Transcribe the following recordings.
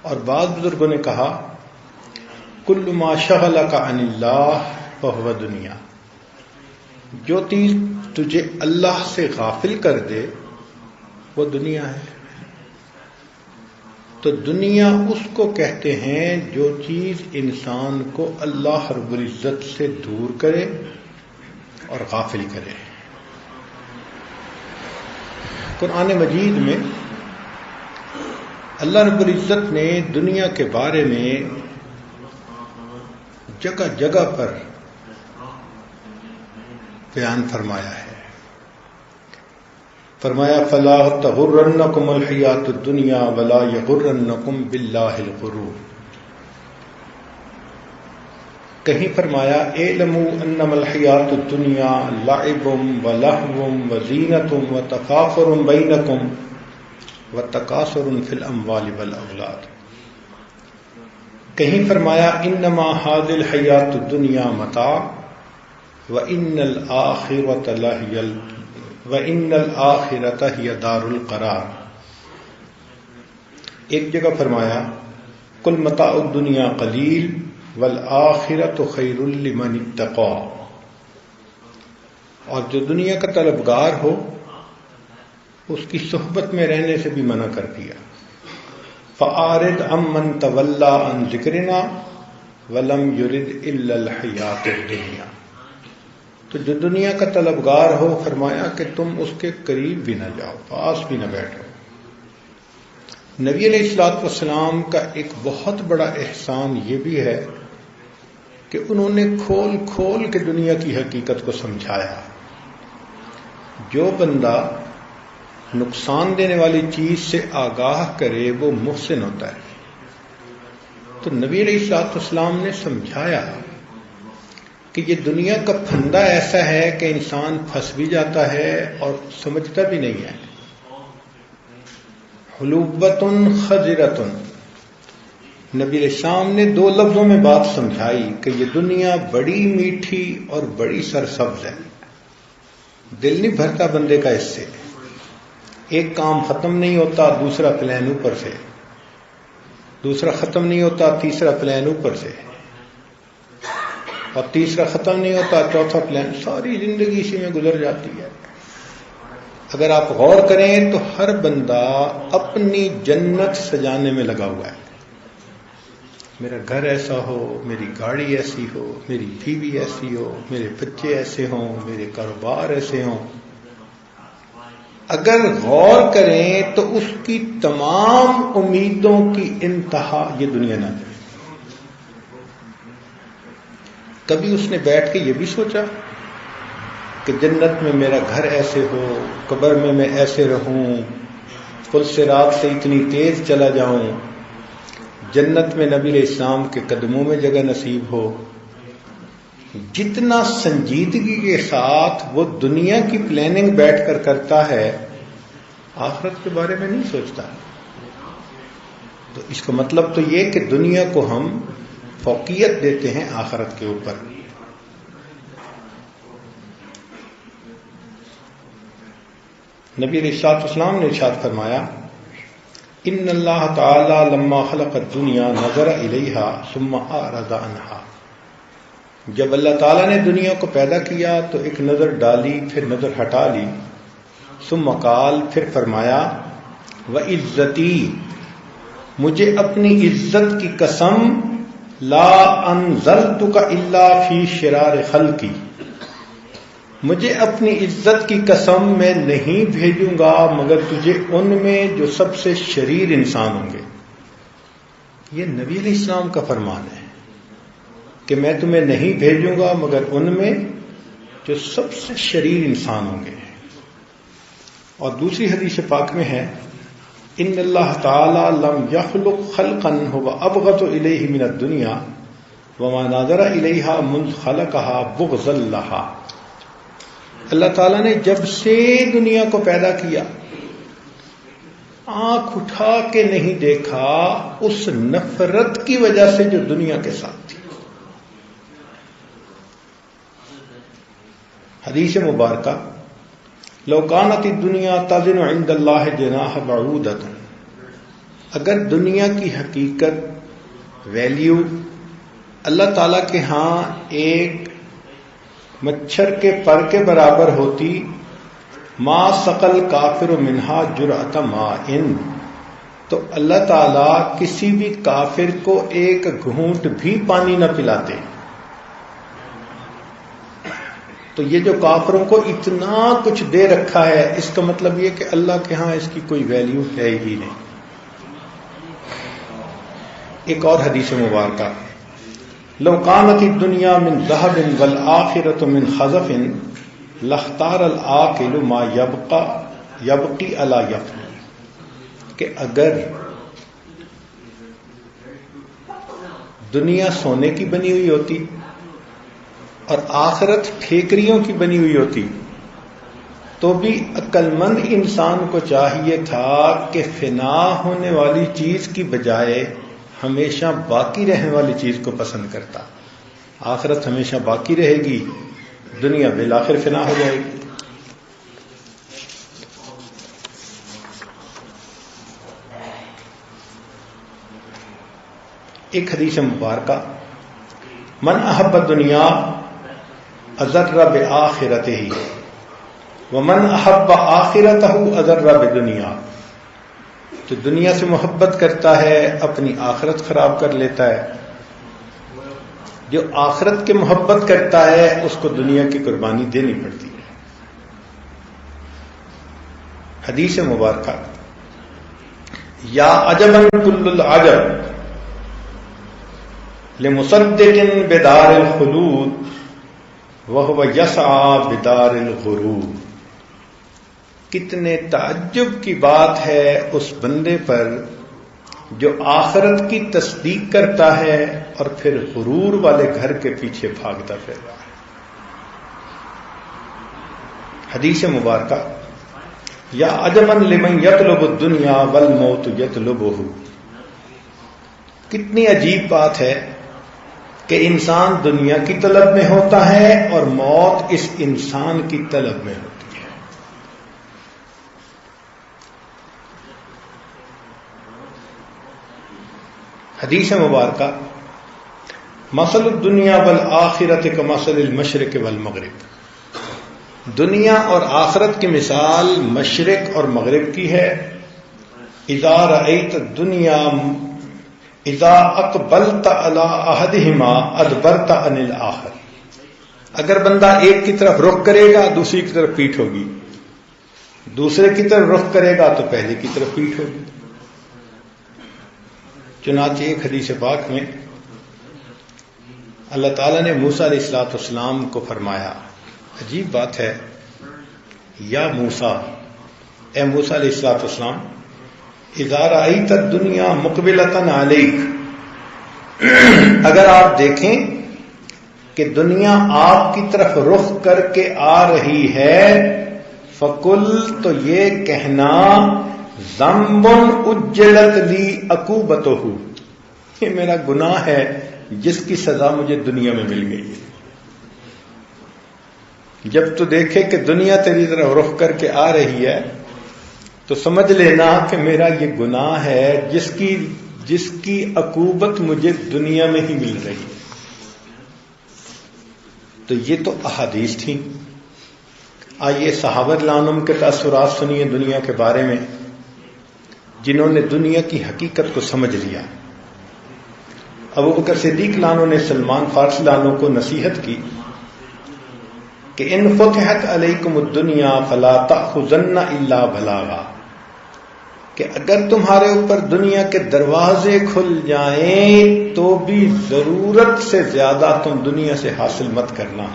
اور بعض بزرگوں نے کہا کل ما شغلک عن اللہ فہو دنیا، جو چیز تجھے اللہ سے غافل کر دے وہ دنیا ہے۔ تو دنیا اس کو کہتے ہیں جو چیز انسان کو اللہ رب العزت سے دور کرے اور غافل کرے۔ قرآن مجید میں اللہ رب العزت نے دنیا کے بارے میں جگہ جگہ پر بیان فرمایا ہے۔ فرمایا فلا تغرنکم الحیات الدنیا ولا یغرنکم باللہ الغرور۔ کہیں فرمایا اعلموا انما الحیات الدنیا لعب ولہو وزینۃ وتفاخر بینکم وتکاثر فی الاموال والاولاد۔ کہیں فرمایا انما ھذی الحیات الدنیا متاع وان الآخرۃ ہی دار القرار۔ ایک جگہ فرمایا قل متاع الدنیا قلیل والآخرۃ خیر لمن اتقی، اور جو دنیا کا طلبگار ہو اس کی صحبت میں رہنے سے بھی منع کر دیا۔ فأعرض عمن تولى عن ذکرنا ولم يرد الا الحیات الدنیا۔ تو جو دنیا کا طلبگار ہو فرمایا کہ تم اس کے قریب بھی نہ جاؤ، پاس بھی نہ بیٹھو۔ نبی علیہ الصلوۃ والسلام کا ایک بہت بڑا احسان یہ بھی ہے کہ انہوں نے کھول کھول کے دنیا کی حقیقت کو سمجھایا۔ جو بندہ نقصان دینے والی چیز سے آگاہ کرے وہ محسن ہوتا ہے۔ تو نبی علیہ الصلوۃ والسلام نے سمجھایا کہ یہ دنیا کا پھندا ایسا ہے کہ انسان پھنس بھی جاتا ہے اور سمجھتا بھی نہیں ہے۔ حلوبۃ خضرۃ، نبی علیہ السلام نے دو لفظوں میں بات سمجھائی کہ یہ دنیا بڑی میٹھی اور بڑی سرسبز ہے، دل نہیں بھرتا بندے کا اس سے۔ ایک کام ختم نہیں ہوتا دوسرا پلان اوپر سے، دوسرا ختم نہیں ہوتا تیسرا پلان اوپر سے، اور تیسرا ختم نہیں ہوتا چوتھا پلان، ساری زندگی اسی میں گزر جاتی ہے۔ اگر آپ غور کریں تو ہر بندہ اپنی جنت سجانے میں لگا ہوا ہے۔ میرا گھر ایسا ہو، میری گاڑی ایسی ہو، میری بیوی ایسی ہو، میرے بچے ایسے ہوں، میرے کاروبار ایسے ہوں۔ اگر غور کریں تو اس کی تمام امیدوں کی انتہا یہ دنیا نہ ہے۔ کبھی اس نے بیٹھ کے یہ بھی سوچا کہ جنت میں میرا گھر ایسے ہو، قبر میں میں ایسے رہوں، پل صراط سے اتنی تیز چلا جاؤں، جنت میں نبی علیہ السلام کے قدموں میں جگہ نصیب ہو؟ جتنا سنجیدگی کے ساتھ وہ دنیا کی پلاننگ بیٹھ کر کرتا ہے آخرت کے بارے میں نہیں سوچتا۔ تو اس کا مطلب تو یہ کہ دنیا کو ہم فوقیت دیتے ہیں آخرت کے اوپر۔ نبی علیہ الصلوۃ والسلام نے ارشاد فرمایا ان اللہ تعالی لما خلق الدنیا نظر الیہا ثم اعرض عنہا۔ جب اللہ تعالیٰ نے دنیا کو پیدا کیا تو ایک نظر ڈالی پھر نظر ہٹا لی، ثم قال پھر فرمایا وعزتی، مجھے اپنی عزت کی قسم، لا انزلتک الا فی شرار خلقی، مجھے اپنی عزت کی قسم میں نہیں بھیجوں گا مگر تجھے ان میں جو سب سے شریر انسان ہوں گے۔ یہ نبی علیہ السلام کا فرمان ہے کہ میں تمہیں نہیں بھیجوں گا مگر ان میں جو سب سے شریر انسان ہوں گے۔ اور دوسری حدیث پاک میں ہے ان اللہ تعالی لم یخلق خلقا هو ابغض الیہ من الدنیا وما نظر الیہا منذ خلقها بغضا لها۔ اللہ تعالیٰ نے جب سے دنیا کو پیدا کیا آنکھ اٹھا کے نہیں دیکھا اس نفرت کی وجہ سے جو دنیا کے ساتھ تھی۔ حدیث مبارکہ لو کانت الدنیا تزن عند اللہ جناح بعودۃ، اگر دنیا کی حقیقت ویلیو اللہ تعالی کے ہاں ایک مچھر کے پر کے برابر ہوتی، ما سقل کافر منہا جرعۃ ماء، تو اللہ تعالیٰ کسی بھی کافر کو ایک گھونٹ بھی پانی نہ پلاتے۔ تو یہ جو کافروں کو اتنا کچھ دے رکھا ہے، اس کا مطلب یہ کہ اللہ کے ہاں اس کی کوئی ویلیو ہے ہی نہیں۔ ایک اور حدیث مبارکہ، لو کانت الدنیا من ذهب والآخرۃ من خزف لاختار العاقل ما یبقی علی یفنی، کہ اگر دنیا سونے کی بنی ہوئی ہوتی اور آخرت ٹھیکریوں کی بنی ہوئی ہوتی تو بھی عقل مند انسان کو چاہیے تھا کہ فنا ہونے والی چیز کی بجائے ہمیشہ باقی رہنے والی چیز کو پسند کرتا۔ آخرت ہمیشہ باقی رہے گی، دنیا بالآخر فنا ہو جائے گی۔ ایک حدیث مبارکہ، من احب الدنیا اضر بآخرتہ ومن احب آخرتہ اضر بدنیا، جو دنیا سے محبت کرتا ہے اپنی آخرت خراب کر لیتا ہے، جو آخرت کے محبت کرتا ہے اس کو دنیا کی قربانی دینی پڑتی ہے۔ حدیث مبارکہ، یا عجبا کل العجب لمصدق بدار الخلود وهو یسعی بدار الغرور، کتنے تعجب کی بات ہے اس بندے پر جو آخرت کی تصدیق کرتا ہے اور پھر غرور والے گھر کے پیچھے بھاگتا پھر رہا ہے۔ حدیث مبارکہ، یا عجبا لمن یطلب الدنیا والموت یطلبہ، کتنی عجیب بات ہے کہ انسان دنیا کی طلب میں ہوتا ہے اور موت اس انسان کی طلب میں ہوتی ہے۔ حدیث مبارکہ، مثل الدنیا والآخرۃ کمثل المشرق والمغرب، دنیا اور آخرت کی مثال مشرق اور مغرب کی ہے۔ اذا رأیت الدنیا اذا اقبلت علی احدہما ادبرت عن الآخر، اگر بندہ ایک کی طرف رخ کرے گا دوسری کی طرف پیٹھ ہوگی، دوسرے کی طرف رخ کرے گا تو پہلے کی طرف پیٹھ ہوگی۔ چنانچہ ایک حدیث پاک میں اللہ تعالیٰ نے موسیٰ علیہ السلام کو فرمایا، عجیب بات ہے، یا موسیٰ، اے موسیٰ علیہ السلام، اذا رأیت الدنیا مقبلۃ علیک، اگر آپ دیکھیں کہ دنیا آپ کی طرف رخ کر کے آ رہی ہے، فقل، تو یہ کہنا، ذنب اجلت لی عقوبتہ، یہ میرا گناہ ہے جس کی سزا مجھے دنیا میں مل گئی ہے۔ جب تو دیکھے کہ دنیا تیری طرف رخ کر کے آ رہی ہے تو سمجھ لینا کہ میرا یہ گناہ ہے جس کی عقوبت مجھے دنیا میں ہی مل رہی ہے۔ تو یہ تو احادیث تھیں۔ آئیے صحابہ رضی اللہ عنہم کے تاثرات سنیے دنیا کے بارے میں، جنہوں نے دنیا کی حقیقت کو سمجھ لیا۔ ابوبکر صدیق رضی اللہ عنہ نے سلمان فارسی رضی اللہ عنہ کو نصیحت کی کہ ان فتحت علیکم الدنیا فلا تأخذن الا بلاغا، کہ اگر تمہارے اوپر دنیا کے دروازے کھل جائیں تو بھی ضرورت سے زیادہ تم دنیا سے حاصل مت کرنا۔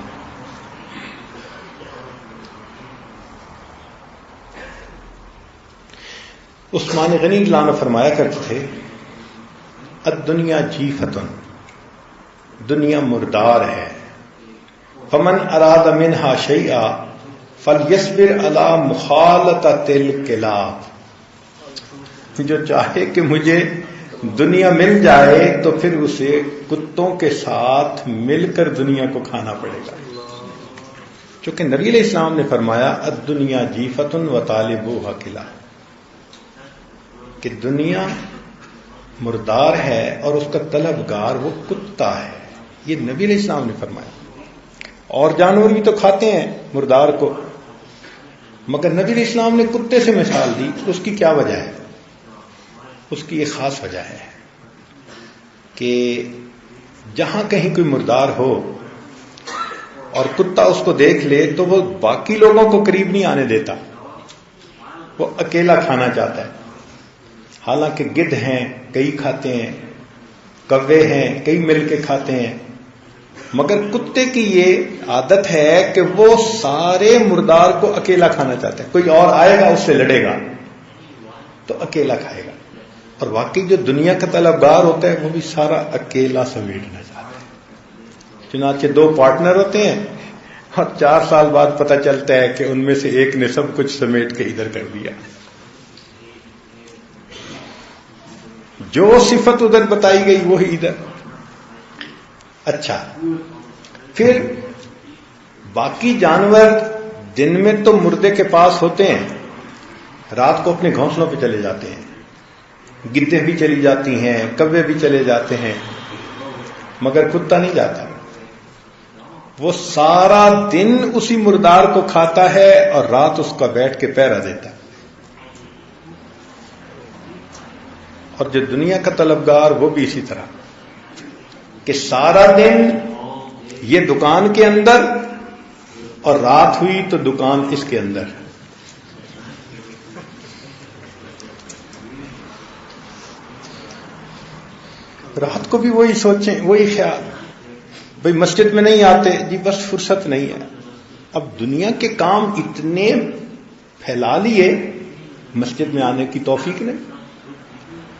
عثمان غنی رضی اللہ عنہ فرمایا کرتے تھے، الدنیا جیفتن، دنیا مردار ہے، فمن اراد منہا شیئا فلیصبر علی مخالطۃ الکلاب، جو چاہے کہ مجھے دنیا مل جائے تو پھر اسے کتوں کے ساتھ مل کر دنیا کو کھانا پڑے گا۔ چونکہ نبی علیہ السلام نے فرمایا الدنیا جیفتن و طالبوہا کلاب، کہ دنیا مردار ہے اور اس کا طلبگار وہ کتا ہے. یہ نبی علیہ السلام نے فرمایا. اور جانور بھی تو کھاتے ہیں مردار کو، مگر نبی علیہ السلام نے کتے سے مثال دی. اس کی کیا وجہ ہے؟ اس کی ایک خاص وجہ ہے کہ جہاں کہیں کوئی مردار ہو اور کتا اس کو دیکھ لے تو وہ باقی لوگوں کو قریب نہیں آنے دیتا، وہ اکیلا کھانا چاہتا ہے. حالانکہ گدھ ہیں کئی کھاتے ہیں، کوے ہیں کئی مل کے کھاتے ہیں، مگر کتے کی یہ عادت ہے کہ وہ سارے مردار کو اکیلا کھانا چاہتا ہے. کوئی اور آئے گا اس سے لڑے گا تو اکیلا کھائے گا. اور واقعی جو دنیا کا طلبگار ہوتا ہے وہ بھی سارا اکیلا سمیٹنا چاہتا ہے. چنانچہ دو پارٹنر ہوتے ہیں اور 4 سال بعد پتہ چلتا ہے کہ ان میں سے ایک نے سب کچھ سمیٹ کے ادھر کر دیا. جو صفت ادھر بتائی گئی وہی ادھر. اچھا، پھر باقی جانور دن میں تو مردے کے پاس ہوتے ہیں، رات کو اپنے گھونسلوں پہ چلے جاتے ہیں. گدے بھی چلی جاتی ہیں، کوے بھی چلے جاتے ہیں، مگر کتا نہیں جاتا. وہ سارا دن اسی مردار کو کھاتا ہے اور رات اس کا بیٹھ کے پہرا دیتا ہے. اور جو دنیا کا طلبگار وہ بھی اسی طرح کہ سارا دن یہ دکان کے اندر اور رات ہوئی تو دکان اس کے اندر. رات کو بھی وہی سوچیں، وہی خیال، بھئی مسجد میں نہیں آتے، جی بس فرصت نہیں ہے. اب دنیا کے کام اتنے پھیلا لیے، مسجد میں آنے کی توفیق نہیں.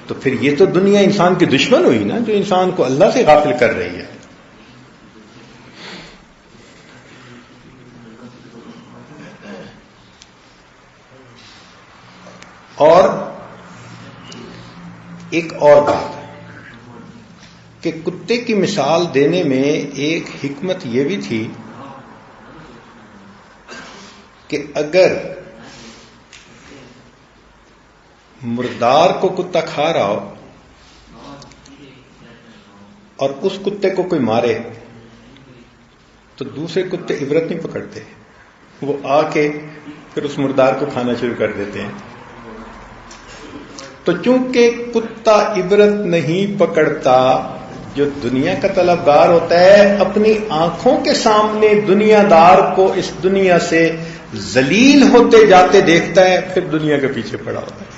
تو پھر یہ تو دنیا انسان کی دشمن ہوئی نا، جو انسان کو اللہ سے غافل کر رہی ہے. اور ایک اور بات کہ کتے کی مثال دینے میں ایک حکمت یہ بھی تھی کہ اگر مردار کو کتا کھا رہا ہو اور اس کتے کو کوئی مارے تو دوسرے کتے عبرت نہیں پکڑتے، وہ آ کے پھر اس مردار کو کھانا شروع کر دیتے ہیں. تو چونکہ کتا عبرت نہیں پکڑتا، جو دنیا کا طلبگار ہوتا ہے اپنی آنکھوں کے سامنے دنیا دار کو اس دنیا سے ذلیل ہوتے جاتے دیکھتا ہے، پھر دنیا کے پیچھے پڑا ہوتا ہے.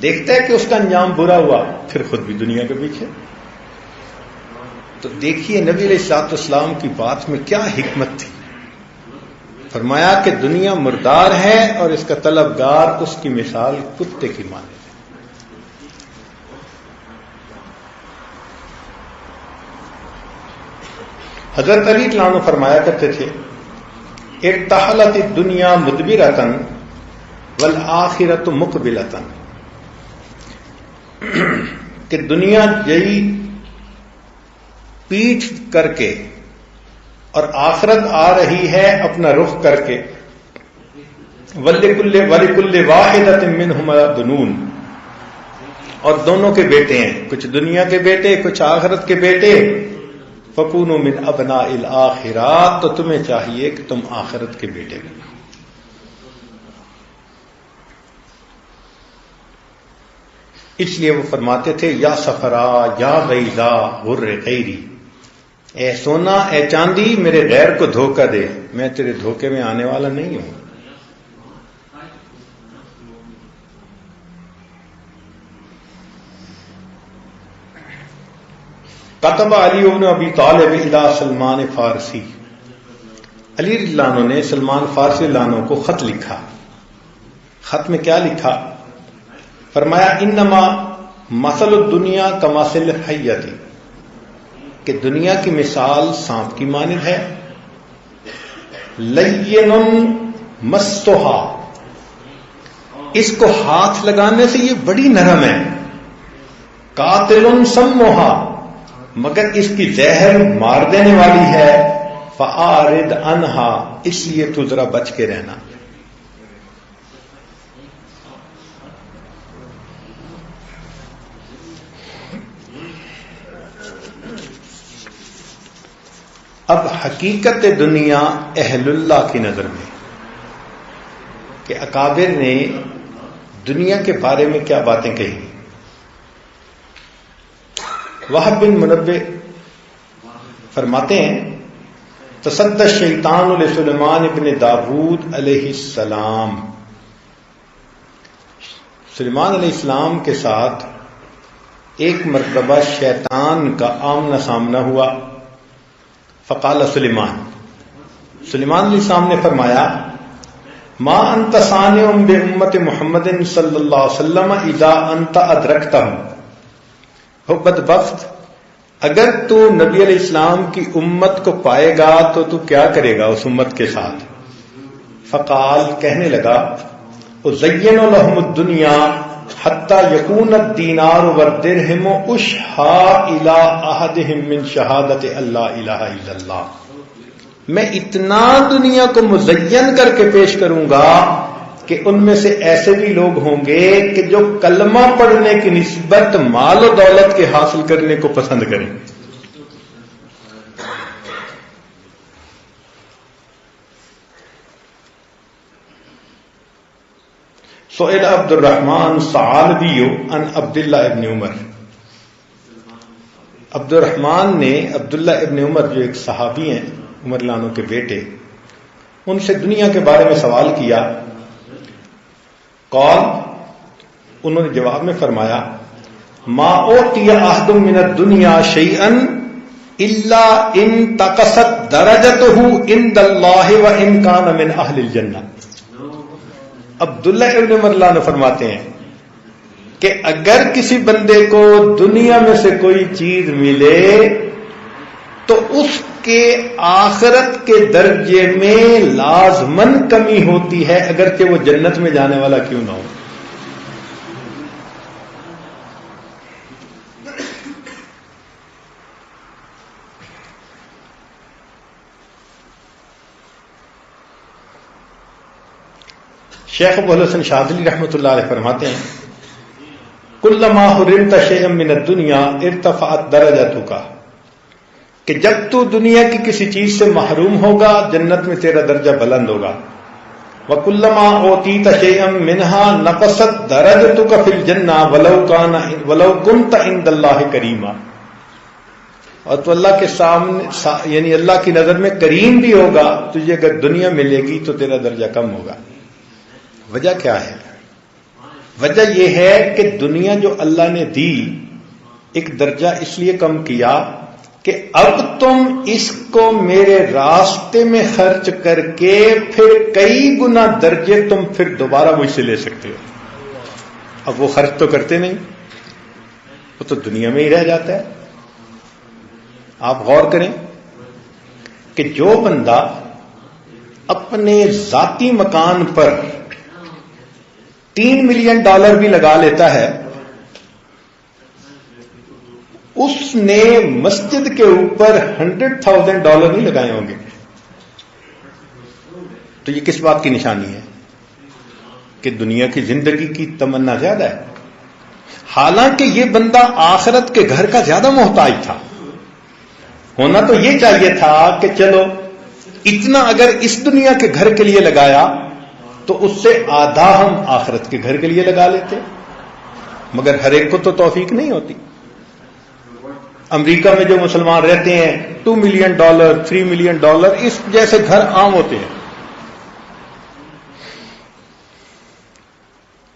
دیکھتا ہے کہ اس کا انجام برا ہوا، پھر خود بھی دنیا کے پیچھے. تو دیکھیے نبی علیہ الصلوۃ والسلام کی بات میں کیا حکمت تھی. فرمایا کہ دنیا مردار ہے اور اس کا طلبگار اس کی مثال کتے کی مانند ہے. حضرت علی رضی اللہ عنہ فرمایا کرتے تھے، ارتحلت الدنیا مدبرۃ والآخرۃ مقبلۃ، کہ دنیا جئی پیٹھ کر کے اور آخرت آ رہی ہے اپنا رخ کر کے. وَلِكُلِّ وَاحِدَةٍ مِّنْهُمَا بَنُونَ، اور دونوں کے بیٹے ہیں، کچھ دنیا کے بیٹے کچھ آخرت کے بیٹے. فَكُونُوا مِنْ أَبْنَاءِ الْآخِرَةِ، تو تمہیں چاہیے کہ تم آخرت کے بیٹے بنو. اس لیے وہ فرماتے تھے، یا صفرا یا بیضا غر غیری، اے سونا اے چاندی میرے غیر کو دھوکہ دے، میں تیرے دھوکے میں آنے والا نہیں ہوں. کتب علی بن ابی طالب الی سلمان فارسی، علی رضی اللہ عنہ نے سلمان فارسی رضی اللہ عنہ کو خط لکھا. خط میں کیا لکھا؟ فرمایا، انما مثل الدنیا کمثل الحیۃ، کہ دنیا کی مثال سانپ کی مانند ہے. لین مسھا، اس کو ہاتھ لگانے سے یہ بڑی نرم ہے. قاتل سمھا، مگر اس کی زہر مار دینے والی ہے. فاعرض عنھا، اس لیے تو ذرا بچ کے رہنا. اب حقیقت دنیا اہل اللہ کی نظر میں کہ اکابر نے دنیا کے بارے میں کیا باتیں کہی. وہب بن منبع فرماتے ہیں تصدى الشیطان لسلیمان ابن داود علیہ السلام. سلیمان علیہ السلام کے ساتھ ایک مرتبہ شیطان کا آمنا سامنا ہوا. فقال سلیمان علیہ السلام نے فرمایا ما انت صانع بامت محمد صلی اللہ علیہ وسلم اذا انت ادرکتہم. ہو بدبخت، اگر تو نبی علیہ السلام کی امت کو پائے گا تو کیا کرے گا اس امت کے ساتھ؟ فقال کہنے لگا ازین لهم الدنیا حتی یکون الدینار والدرہم اشہا الی احدہم من شہادت اللہ الہ الا اللہ. میں اتنا دنیا کو مزین کر کے پیش کروں گا کہ ان میں سے ایسے بھی لوگ ہوں گے کہ جو کلمہ پڑھنے کی نسبت مال و دولت کے حاصل کرنے کو پسند کریں. سئل عبد الرحمن ثعالبی عن عبداللہ ابن عمر. عبد الرحمن نے عبداللہ ابن عمر جو ایک صحابی ہیں عمر لانو کے بیٹے، ان سے دنیا کے بارے میں سوال کیا. قال انہوں نے جواب میں فرمایا ما اوتی احد من الدنیا شیئا الا ان تقصت درجته عند اللہ وان کان من اہل الجنہ. عبداللہ ابن عمر اللہ نے فرماتے ہیں کہ اگر کسی بندے کو دنیا میں سے کوئی چیز ملے تو اس کے آخرت کے درجے میں لازماً کمی ہوتی ہے، اگرچہ وہ جنت میں جانے والا کیوں نہ ہو. شیخ ابو الحسن شاذلی رحمۃ اللہ علیہ فرماتے ہیں کلما حرمت شیئا من الدنیا ارتفعت درجتک، کہ جب تو دنیا کی کسی چیز سے محروم ہوگا جنت میں تیرا درجہ بلند ہوگا. وَكُلَّمَا أُوتِيتَ شَيْئًا مِّنْهَا نَقَصَتْ دَرَجَتُكَ فِي الْجَنَّةِ وَلَوْ كُنْتَ عِندَ اللَّهِ كَرِيمًا. اور تو اللہ کے سامنے یعنی اللہ کی نظر میں کریم بھی ہوگا، تجھے اگر دنیا ملے گی تو تیرا درجہ کم ہوگا. وجہ کیا ہے؟ وجہ یہ ہے کہ دنیا جو اللہ نے دی ایک درجہ اس لیے کم کیا کہ اب تم اس کو میرے راستے میں خرچ کر کے پھر کئی گنا درجے تم پھر دوبارہ مجھ سے لے سکتے ہو. اب وہ خرچ تو کرتے نہیں، وہ تو دنیا میں ہی رہ جاتا ہے. آپ غور کریں کہ جو بندہ اپنے ذاتی مکان پر $3 ملین بھی لگا لیتا ہے، اس نے مسجد کے اوپر $100,000 نہیں لگائے ہوں گے. تو یہ کس بات کی نشانی ہے؟ کہ دنیا کی زندگی کی تمنا زیادہ ہے. حالانکہ یہ بندہ آخرت کے گھر کا زیادہ محتاج تھا. ہونا تو یہ چاہیے تھا کہ چلو اتنا اگر اس دنیا کے گھر کے لیے لگایا تو اس سے آدھا ہم آخرت کے گھر کے لیے لگا لیتے، مگر ہر ایک کو تو توفیق نہیں ہوتی. امریکہ میں جو مسلمان رہتے ہیں $2 ملین $3 ملین اس جیسے گھر عام ہوتے ہیں،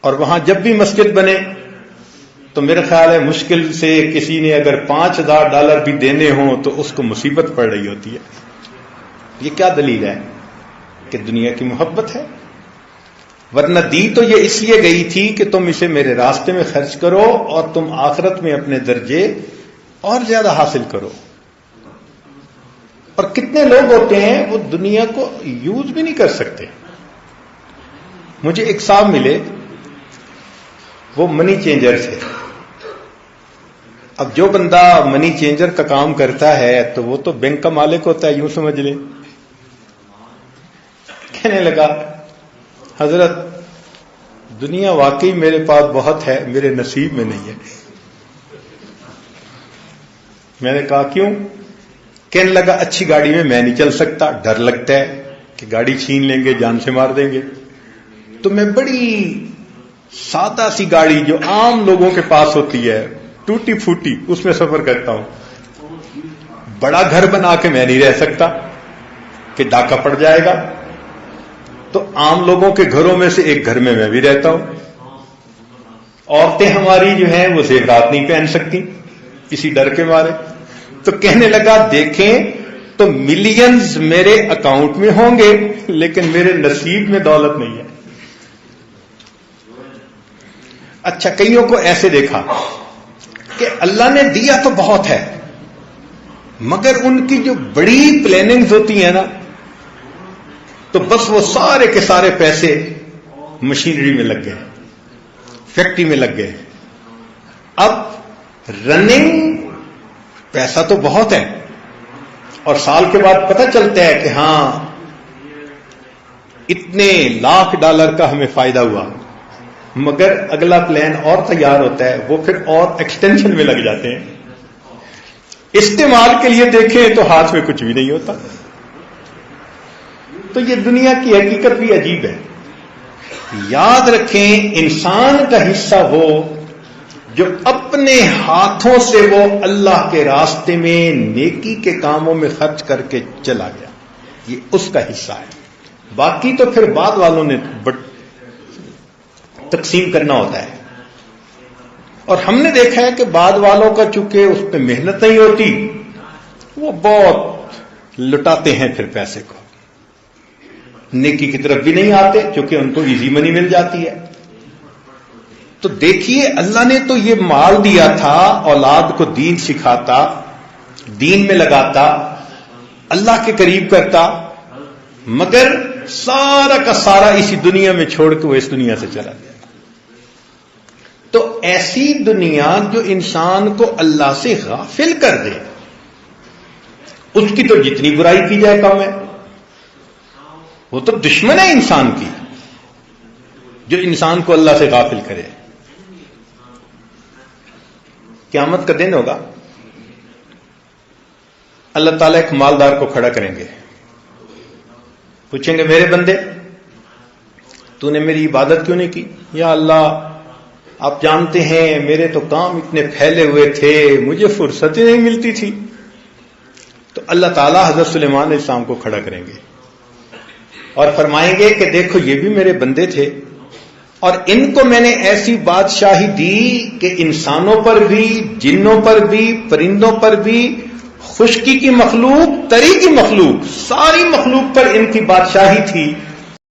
اور وہاں جب بھی مسجد بنے تو میرا خیال ہے مشکل سے کسی نے اگر $5,000 بھی دینے ہوں تو اس کو مصیبت پڑ رہی ہوتی ہے. یہ کیا دلیل ہے؟ کہ دنیا کی محبت ہے. ورنہ دی تو یہ اس لیے گئی تھی کہ تم اسے میرے راستے میں خرچ کرو اور تم آخرت میں اپنے درجے اور زیادہ حاصل کرو. اور کتنے لوگ ہوتے ہیں وہ دنیا کو یوز بھی نہیں کر سکتے. مجھے ایک صاحب ملے، وہ منی چینجر تھے. اب جو بندہ منی چینجر کا کام کرتا ہے تو وہ تو بینک کا مالک ہوتا ہے، یوں سمجھ لیں. کہنے لگا حضرت دنیا واقعی میرے پاس بہت ہے، میرے نصیب میں نہیں ہے. میں نے کہا کیوں؟ کہنے لگا اچھی گاڑی میں نہیں چل سکتا، ڈر لگتا ہے کہ گاڑی چھین لیں گے، جان سے مار دیں گے، تو میں بڑی سادہ سی گاڑی جو عام لوگوں کے پاس ہوتی ہے، ٹوٹی پھوٹی، اس میں سفر کرتا ہوں۔ بڑا گھر بنا کے میں نہیں رہ سکتا کہ ڈاکہ پڑ جائے گا، تو عام لوگوں کے گھروں میں سے ایک گھر میں بھی رہتا ہوں۔ عورتیں ہماری جو ہیں وہ زیورات نہیں پہن سکتی اسی ڈر کے مارے۔ تو کہنے لگا دیکھیں تو ملینز میرے اکاؤنٹ میں ہوں گے لیکن میرے نصیب میں دولت نہیں ہے۔ اچھا، کئیوں کو ایسے دیکھا کہ اللہ نے دیا تو بہت ہے مگر ان کی جو بڑی پلاننگز ہوتی ہیں نا، تو بس وہ سارے کے سارے پیسے مشینری میں لگ گئے، فیکٹری میں لگ گئے۔ اب رننگ پیسہ تو بہت ہے اور سال کے بعد پتہ چلتا ہے کہ ہاں اتنے لاکھ ڈالر کا ہمیں فائدہ ہوا، مگر اگلا پلان اور تیار ہوتا ہے، وہ پھر اور ایکسٹینشن میں لگ جاتے ہیں۔ استعمال کے لیے دیکھیں تو ہاتھ میں کچھ بھی نہیں ہوتا۔ تو یہ دنیا کی حقیقت بھی عجیب ہے۔ یاد رکھیں انسان کا حصہ وہ جو اپنے ہاتھوں سے وہ اللہ کے راستے میں نیکی کے کاموں میں خرچ کر کے چلا گیا، یہ اس کا حصہ ہے۔ باقی تو پھر بعد والوں نے تقسیم کرنا ہوتا ہے، اور ہم نے دیکھا ہے کہ بعد والوں کا چونکہ اس پہ محنت نہیں ہوتی، وہ بہت لٹاتے ہیں پھر پیسے کو، نیکی کی طرف بھی نہیں آتے چونکہ ان کو ایزی منی مل جاتی ہے۔ تو دیکھیے اللہ نے تو یہ مال دیا تھا، اولاد کو دین سکھاتا، دین میں لگاتا، اللہ کے قریب کرتا، مگر سارا کا سارا اسی دنیا میں چھوڑ کے وہ اس دنیا سے چلا گیا۔ تو ایسی دنیا جو انسان کو اللہ سے غافل کر دے، اس کی تو جتنی برائی کی جائے کم ہے۔ وہ تو دشمن ہے انسان کی جو انسان کو اللہ سے غافل کرے۔ قیامت کا دن ہوگا، اللہ تعالیٰ ایک مالدار کو کھڑا کریں گے، پوچھیں گے میرے بندے تو نے میری عبادت کیوں نہیں کی؟ یا اللہ آپ جانتے ہیں میرے تو کام اتنے پھیلے ہوئے تھے، مجھے فرصت ہی نہیں ملتی تھی۔ تو اللہ تعالیٰ حضرت سلیمان علیہ السلام کو کھڑا کریں گے اور فرمائیں گے کہ دیکھو یہ بھی میرے بندے تھے اور ان کو میں نے ایسی بادشاہی دی کہ انسانوں پر بھی، جنوں پر بھی، پرندوں پر بھی، خشکی کی مخلوق، تری کی مخلوق، ساری مخلوق پر ان کی بادشاہی تھی،